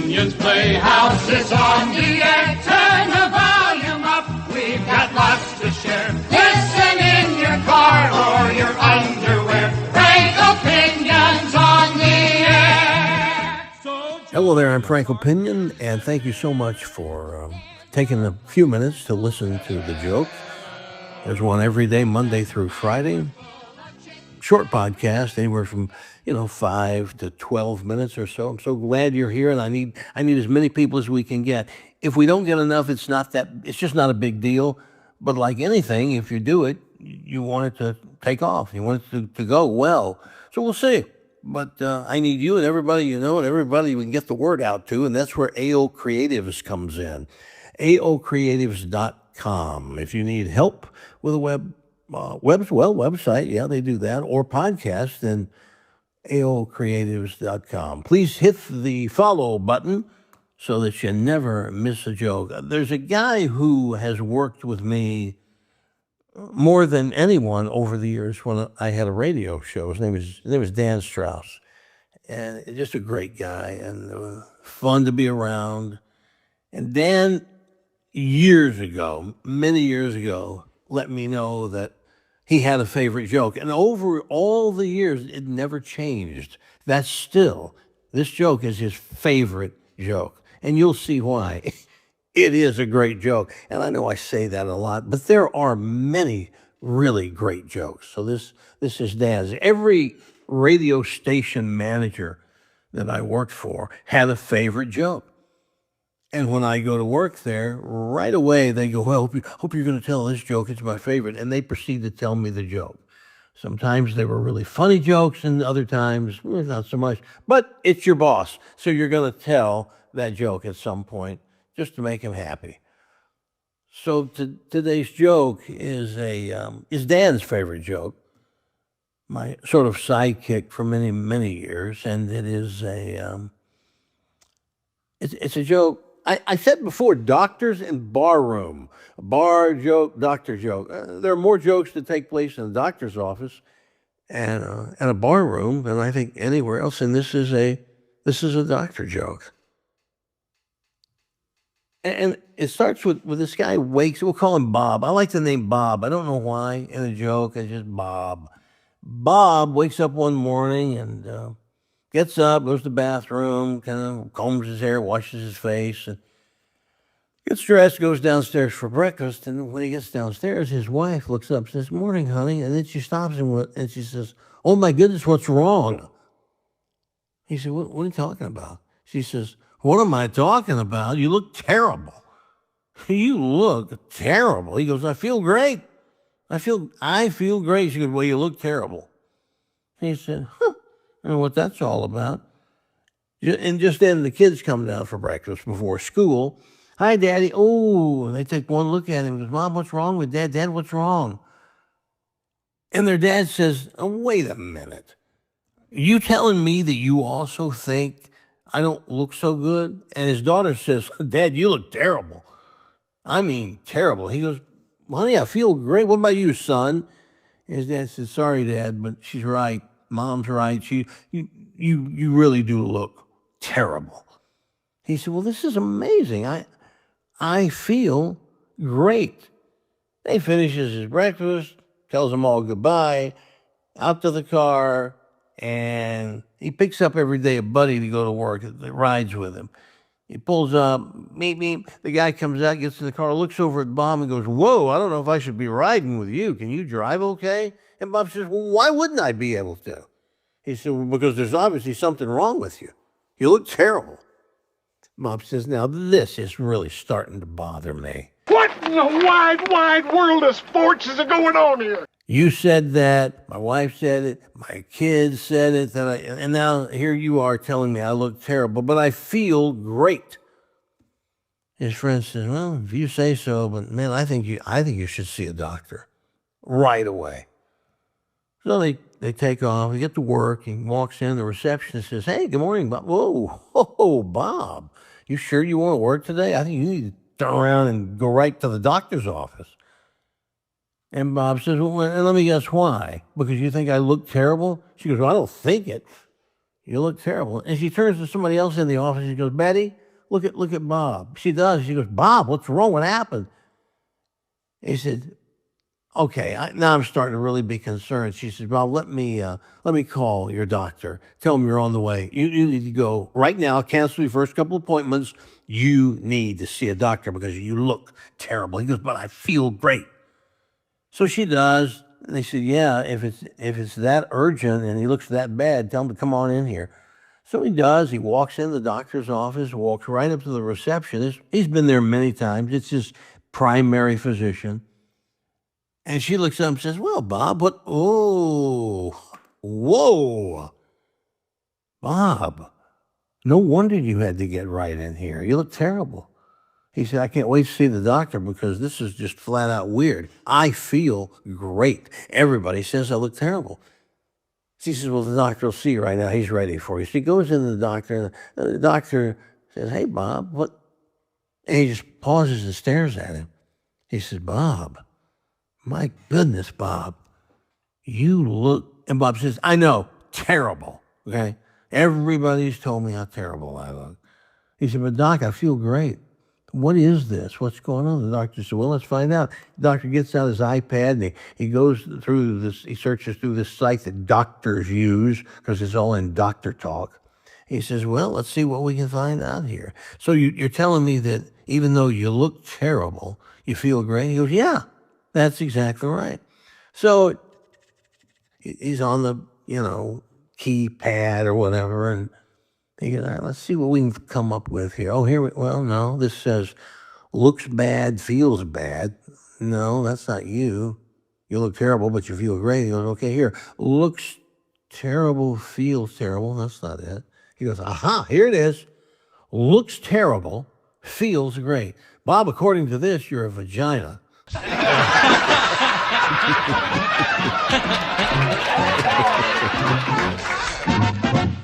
Pinion's Playhouse is on the air. Turn the volume up. We've got lots to share. Listen in your car or your underwear. Frank Opinion's on the air. Hello there, I'm Frank Opinion, and thank you so much for taking a few minutes to listen to the jokes. There's one every day, Monday through Friday. Short podcast, anywhere from 5 to 12 minutes or so. I'm so glad you're here, and I need as many people as we can get. If we don't get enough, it's just not a big deal. But like anything, if you do it, you want it to take off. You want it to go well. So we'll see. But I need you and everybody you know and everybody we can get the word out to, and that's where AO Creatives comes in. AOCreatives.com. If you need help with a website, yeah, they do that, or podcast, then AOCreatives.com. Please hit the follow button so that you never miss a joke. There's a guy who has worked with me more than anyone over the years when I had a radio show. His name is Dan Strauss, and just a great guy and fun to be around. And Dan, many years ago, let me know that he had a favorite joke. And over all the years, it never changed. This joke is his favorite joke. And you'll see why. It is a great joke. And I know I say that a lot, but there are many really great jokes. So this is Dan's. Every radio station manager that I worked for had a favorite joke. And when I go to work there, right away they go, well, hope you're going to tell this joke. It's my favorite. And they proceed to tell me the joke. Sometimes they were really funny jokes, and other times, not so much. But it's your boss, so you're going to tell that joke at some point just to make him happy. So today's joke is Dan's favorite joke, my sort of sidekick for many, many years. And it is it's a joke. I said before, doctors and bar room, bar joke, doctor joke. There are more jokes that take place in a doctor's office and a bar room than I think anywhere else. And this is a doctor joke. And it starts with this guy wakes. We'll call him Bob. I like the name Bob. I don't know why. In a joke, it's just Bob. Bob wakes up one morning and gets up, goes to the bathroom, kind of combs his hair, washes his face, and gets dressed, goes downstairs for breakfast. And when he gets downstairs, his wife looks up, says, "Morning, honey." And then she stops him and she says, "Oh my goodness, what's wrong?" He said, what are you talking about? She says, "What am I talking about? You look terrible. You look terrible." He goes, "I feel great. I feel great." She goes, "Well, you look terrible." He said, "Huh. I don't know what that's all about." And just then the kids come down for breakfast before school. "Hi, Daddy." Oh, they take one look at him and goes, "Mom, what's wrong with Dad? Dad, what's wrong?" And their dad says, "Oh, wait a minute. You telling me that you also think I don't look so good?" And his daughter says, "Dad, you look terrible. I mean, terrible." He goes, "Honey, I feel great. What about you, son?" And his dad says, "Sorry, Dad, but she's right. Mom's right. You really do look terrible." He said, "Well, this is amazing. I feel great." He finishes his breakfast, tells them all goodbye, out to the car, and he picks up every day a buddy to go to work that rides with him. He pulls up, meet me. The guy comes out, gets in the car, looks over at Bob and goes, "Whoa, I don't know if I should be riding with you. Can you drive okay?" And Bob says, "Well, why wouldn't I be able to?" He said, "Well, because there's obviously something wrong with you. You look terrible." Bob says, "Now this is really starting to bother me." What in the wide, wide world of sports is going on here? You said that, my wife said it, my kids said it, and now here you are telling me I look terrible, but I feel great. His friend says, "Well, if you say so, but man, I think you should see a doctor right away." So they take off, they get to work, he walks in, the receptionist says, "Hey, good morning, Bob." Whoa, Bob, you sure you want to work today? I think you need to turn around and go right to the doctor's office. And Bob says, "Well, and let me guess why. Because you think I look terrible?" She goes, "Well, I don't think it. You look terrible." And she turns to somebody else in the office and she goes, "Betty, look at Bob. She does. She goes, Bob, what's wrong? What happened? He said, okay, now I'm starting to really be concerned. She says, Bob, let me call your doctor. Tell him you're on the way. You need to go right now. Cancel your first couple appointments. You need to see a doctor because you look terrible. He goes, but I feel great. So she does. And they said, yeah, if it's that urgent and he looks that bad, tell him to come on in here. So he does. He walks in the doctor's office, walks right up to the receptionist. He's been there many times. It's his primary physician. And she looks up and says, well, Bob, what? Oh, whoa. Bob, no wonder you had to get right in here. You look terrible. He said, I can't wait to see the doctor because this is just flat out weird. I feel great. Everybody says I look terrible. She says, well, the doctor will see you right now. He's ready for you. She goes in to the doctor. And the doctor says, hey, Bob, what? And he just pauses and stares at him. He says, Bob, my goodness, Bob, you look, and Bob says, I know, terrible, okay? Everybody's told me how terrible I look. He said, but Doc, I feel great. What is this? What's going on? The doctor said, well, let's find out. The doctor gets out his iPad and he goes through this, he searches through this site that doctors use because it's all in doctor talk. He says, well, let's see what we can find out here. So you're telling me that even though you look terrible, you feel great? He goes, yeah, that's exactly right. So he's on the, keypad or whatever, and he goes, all right, let's see what we can come up with here. Oh, well, no, this says, looks bad, feels bad. No, that's not you. You look terrible, but you feel great. He goes, okay, here. Looks terrible, feels terrible. That's not it. He goes, aha, here it is. Looks terrible, feels great. Bob, according to this, you're a vagina.